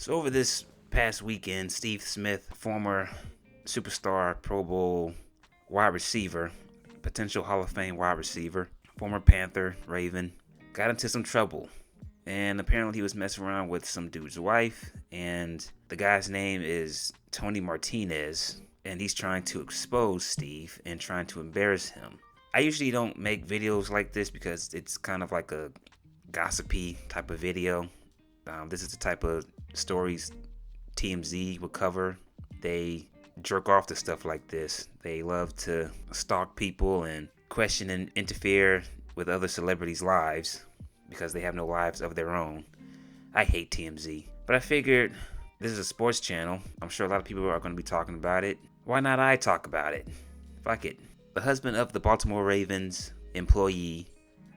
So over this past weekend, Steve Smith, former superstar Pro Bowl wide receiver, potential Hall of Fame wide receiver, former Panther, Raven, got into some trouble. And apparently he was messing around with some dude's wife, and the guy's name is Tony Martinez, and he's trying to expose Steve and trying to embarrass him. I usually don't make videos like this because it's kind of like a gossipy type of video. This is the type of stories TMZ would cover. They jerk off to stuff like this. They love to stalk people and question and interfere with other celebrities' lives because they have no lives of their own. I hate TMZ. But I figured this is a sports channel. I'm sure a lot of people are going to be talking about it. Why not I talk about it? Fuck it. The husband of the Baltimore Ravens employee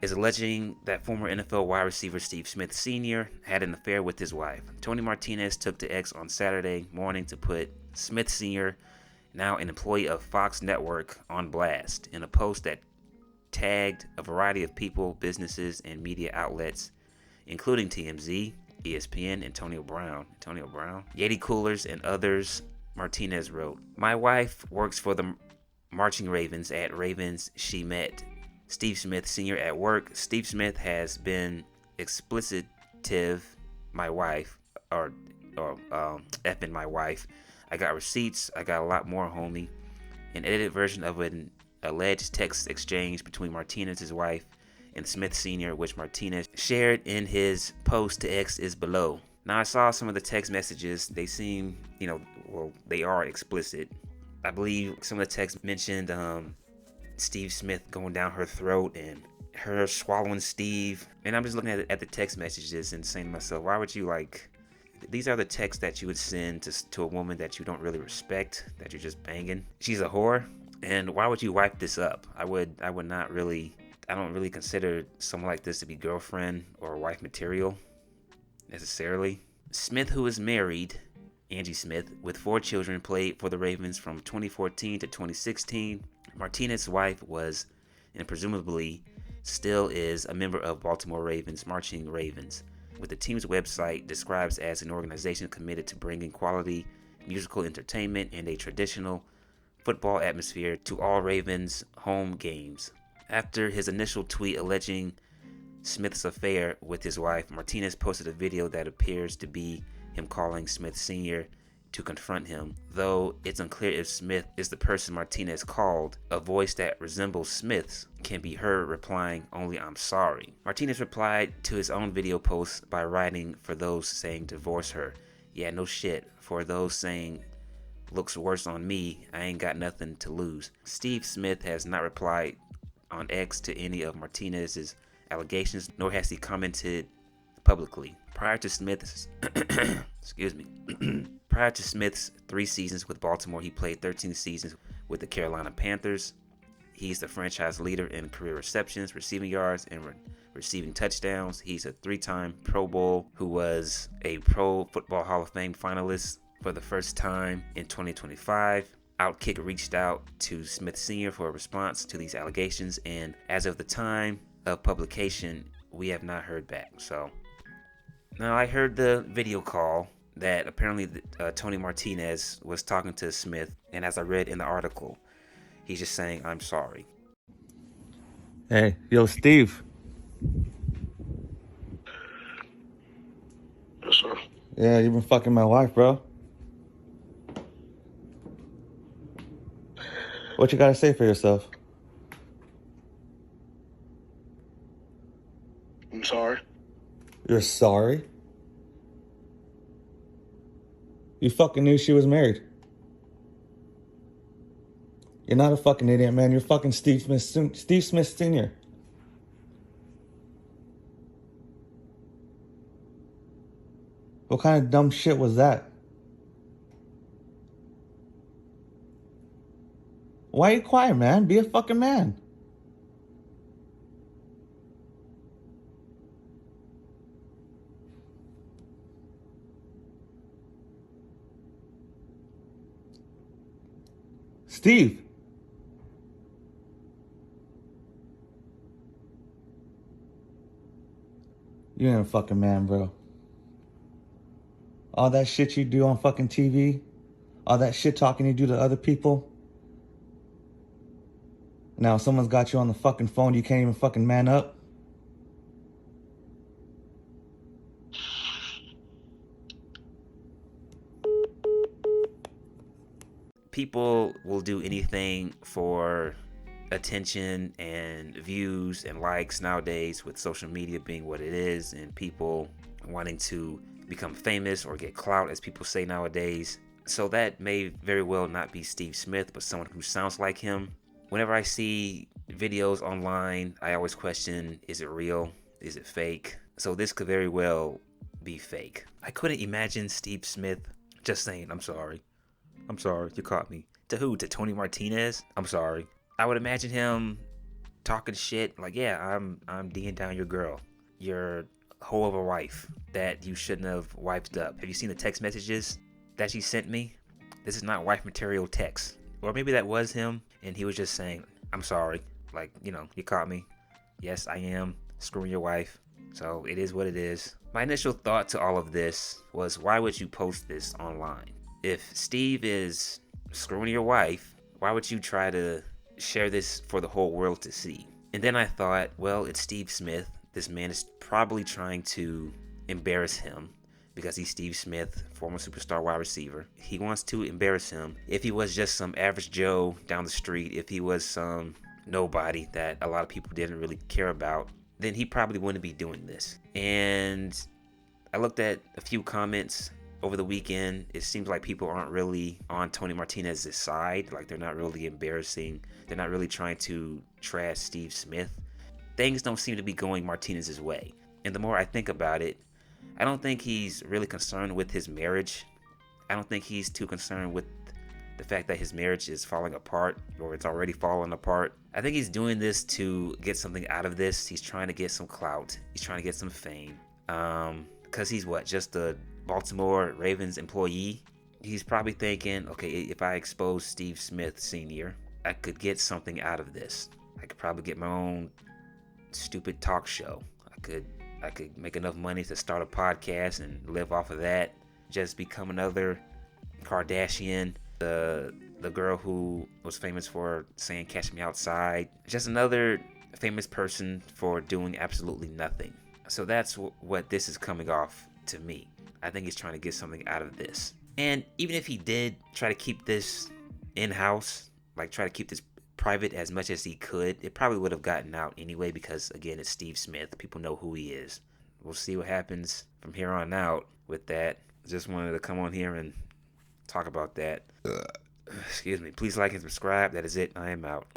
is alleging that former NFL wide receiver Steve Smith Sr. had an affair with his wife. Tony Martinez took to X on Saturday morning to put Smith Sr., now an employee of Fox Network, on blast in a post that tagged a variety of people, businesses, and media outlets, including TMZ, ESPN, Antonio Brown, Yeti Coolers, and others. Martinez wrote, "My wife works for the Marching Ravens at Ravens. She met Steve Smith Sr. at work. Steve Smith has been explicitive my wife, or effing my wife. I got receipts. I got a lot more, homie." An edited version of an alleged text exchange between Martinez's wife and Smith Sr., which Martinez shared in his post to X, is below. Now, I saw some of the text messages. They seem, they are explicit. I believe some of the text mentioned Steve Smith going down her throat and her swallowing Steve. And I'm just looking at the text messages and saying to myself, why would you these are the texts that you would send to a woman that you don't really respect, that you're just banging. She's a whore, and why would you wipe this up? I don't really consider someone like this to be girlfriend or wife material necessarily. Smith, who is married, Angie Smith, with 4 children, played for the Ravens from 2014 to 2016. Martinez's wife was, and presumably still is, a member of Baltimore Ravens Marching Ravens, what the team's website describes as an organization committed to bringing quality musical entertainment and a traditional football atmosphere to all Ravens home games. After his initial tweet alleging Smith's affair with his wife, Martinez posted a video that appears to be him calling Smith Sr. to confront him, though it's unclear if Smith is the person Martinez called. A voice that resembles Smith's can be heard replying only, "I'm sorry." Martinez replied to his own video post by writing, "For those saying divorce her, yeah, no shit. For those saying looks worse on me, I ain't got nothing to lose." Steve Smith has not replied on X to any of Martinez's allegations, nor has he commented publicly. Prior to Smith's Prior to Smith's 3 seasons with Baltimore, he played 13 seasons with the Carolina Panthers. He's the franchise leader in career receptions, receiving yards, and receiving touchdowns. He's a 3-time Pro Bowl who was a Pro Football Hall of Fame finalist for the first time in 2025. Outkick reached out to Smith Sr. for a response to these allegations, and as of the time of publication, we have not heard back. So now I heard the video call that apparently Tony Martinez was talking to Smith, and as I read in the article, he's just saying, "I'm sorry." Hey, yo, Steve. Yes, sir. Yeah, you've been fucking my wife, bro. What you gotta say for yourself? I'm sorry. You're sorry? You fucking knew she was married. You're not a fucking idiot, man. You're fucking Steve Smith Sr. What kind of dumb shit was that? Why are you quiet, man? Be a fucking man. Steve. You ain't a fucking man, bro. All that shit you do on fucking TV, all that shit talking you do to other people. Now someone's got you on the fucking phone, you can't even fucking man up. People will do anything for attention and views and likes nowadays, with social media being what it is and people wanting to become famous or get clout, as people say nowadays. So that may very well not be Steve Smith, but someone who sounds like him. Whenever I see videos online, I always question, is it real? Is it fake? So this could very well be fake. I couldn't imagine Steve Smith just saying, I'm sorry, you caught me. To who? To Tony Martinez? I'm sorry. I would imagine him talking shit like, yeah, I'm D'ing down your girl. Your hoe of a wife that you shouldn't have wiped up. Have you seen the text messages that she sent me? This is not wife material text. Or maybe that was him and he was just saying, I'm sorry. Like, you caught me. Yes, I am screwing your wife. So it is what it is. My initial thought to all of this was, why would you post this online? If Steve is screwing your wife, why would you try to share this for the whole world to see? And then I thought, well, it's Steve Smith. This man is probably trying to embarrass him because he's Steve Smith, former superstar wide receiver. He wants to embarrass him. If he was just some average Joe down the street, if he was some nobody that a lot of people didn't really care about, then he probably wouldn't be doing this. And I looked at a few comments over the weekend. It seems like people aren't really on Tony Martinez's side. Like, they're not really embarrassing. They're not really trying to trash Steve Smith. Things don't seem to be going Martinez's way. And the more I think about it, I don't think he's really concerned with his marriage. I don't think he's too concerned with the fact that his marriage is falling apart, or it's already fallen apart. I think he's doing this to get something out of this. He's trying to get some clout. He's trying to get some fame. Because he's just a Baltimore Ravens employee. He's probably thinking, okay, if I expose Steve Smith Sr., I could get something out of this. I could probably get my own stupid talk show. I could make enough money to start a podcast and live off of that. Just become another Kardashian, the girl who was famous for saying "Catch Me Outside." Just another famous person for doing absolutely nothing. So that's what this is coming off to me. I think he's trying to get something out of this. And even if he did try to keep this in-house, like try to keep this private as much as he could, it probably would have gotten out anyway, because again, it's Steve Smith. People know who he is. We'll see what happens from here on out with that. Just wanted to come on here and talk about that. Excuse me. Please like and subscribe. That is it. I am out.